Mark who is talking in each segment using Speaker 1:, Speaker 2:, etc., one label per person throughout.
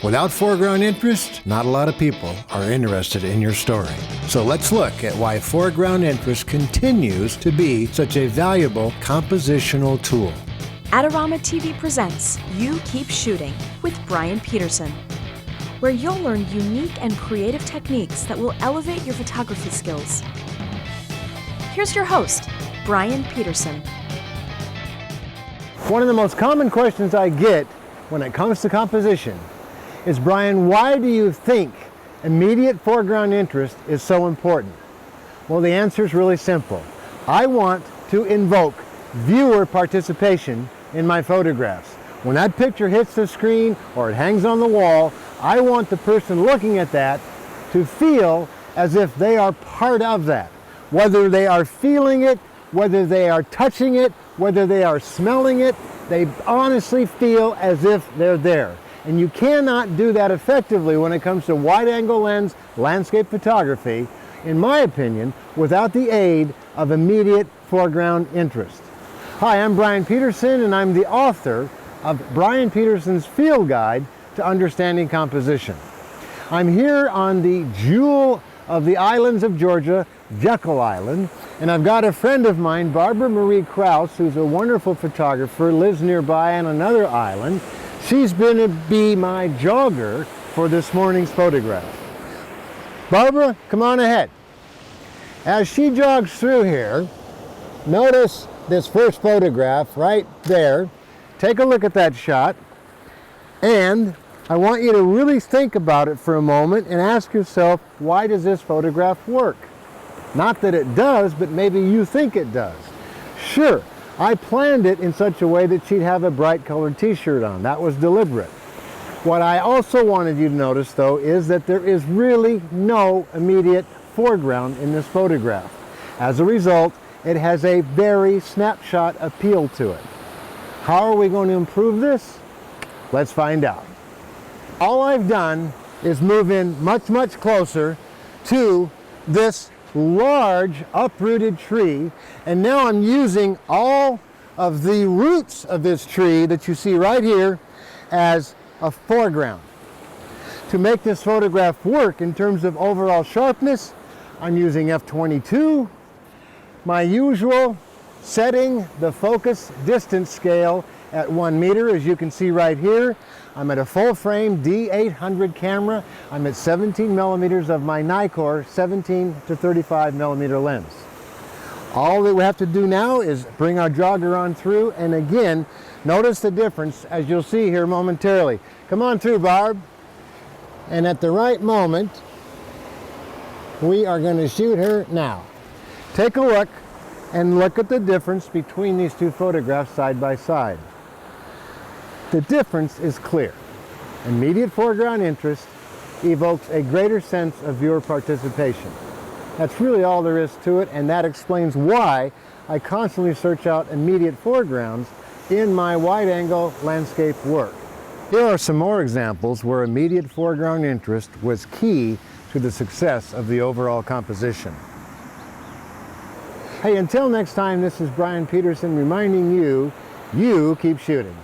Speaker 1: Without foreground interest, not a lot of people are interested in your story. So let's look at why foreground interest continues to be such a valuable compositional tool.
Speaker 2: AdoramaTV presents You Keep Shooting with Bryan Peterson, where you'll learn unique and creative techniques that will elevate your photography skills. Here's your host, Bryan Peterson.
Speaker 1: One of the most common questions I get when it comes to composition is, Bryan, why do you think immediate foreground interest is so important? Well, the answer is really simple. I want to invoke viewer participation in my photographs. When that picture hits the screen or it hangs on the wall, I want the person looking at that to feel as if they are part of that. Whether they are feeling it, whether they are touching it, whether they are smelling it, they honestly feel as if they're there. And you cannot do that effectively when it comes to wide-angle lens landscape photography, in my opinion, without the aid of immediate foreground interest. Hi, I'm Bryan Peterson, and I'm the author of Bryan Peterson's Field Guide to Understanding Composition. I'm here on the jewel of the islands of Georgia, Jekyll Island, and I've got a friend of mine, Barbara Marie Krause, who's a wonderful photographer, lives nearby on another island. She's going to be my jogger for this morning's photograph. Barbara, come on ahead. As she jogs through here, notice this first photograph right there. Take a look at that shot, and I want you to really think about it for a moment and ask yourself, why does this photograph work? Not that it does, but maybe you think it does. Sure, I planned it in such a way that she'd have a bright colored t-shirt on. That was deliberate. What I also wanted you to notice, though, is that there is really no immediate foreground in this photograph. As a result, it has a very snapshot appeal to it. How are we going to improve this? Let's find out. All I've done is move in much, much closer to this large uprooted tree, and now I'm using all of the roots of this tree that you see right here as a foreground. To make this photograph work in terms of overall sharpness, I'm using f/22. My usual setting, the focus distance scale at 1 meter, as you can see right here. I'm at a full frame D800 camera. I'm at 17 millimeters of my Nikkor 17 to 35 millimeter lens. All that we have to do now is bring our jogger on through, and again, notice the difference as you'll see here momentarily. Come on through, Barb. And at the right moment, we are going to shoot her now. Take a look and look at the difference between these two photographs side by side. The difference is clear. Immediate foreground interest evokes a greater sense of viewer participation. That's really all there is to it, and that explains why I constantly search out immediate foregrounds in my wide-angle landscape work. Here are some more examples where immediate foreground interest was key to the success of the overall composition. Hey, until next time, this is Bryan Peterson reminding you, you keep shooting.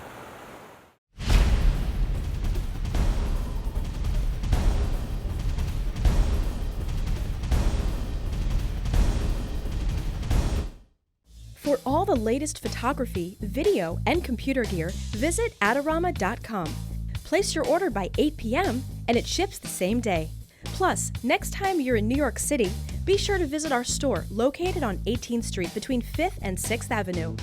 Speaker 2: For all the latest photography, video, and computer gear, visit Adorama.com. Place your order by 8 p.m. and it ships the same day. Plus, next time you're in New York City, be sure to visit our store located on 18th Street between 5th and 6th Avenue.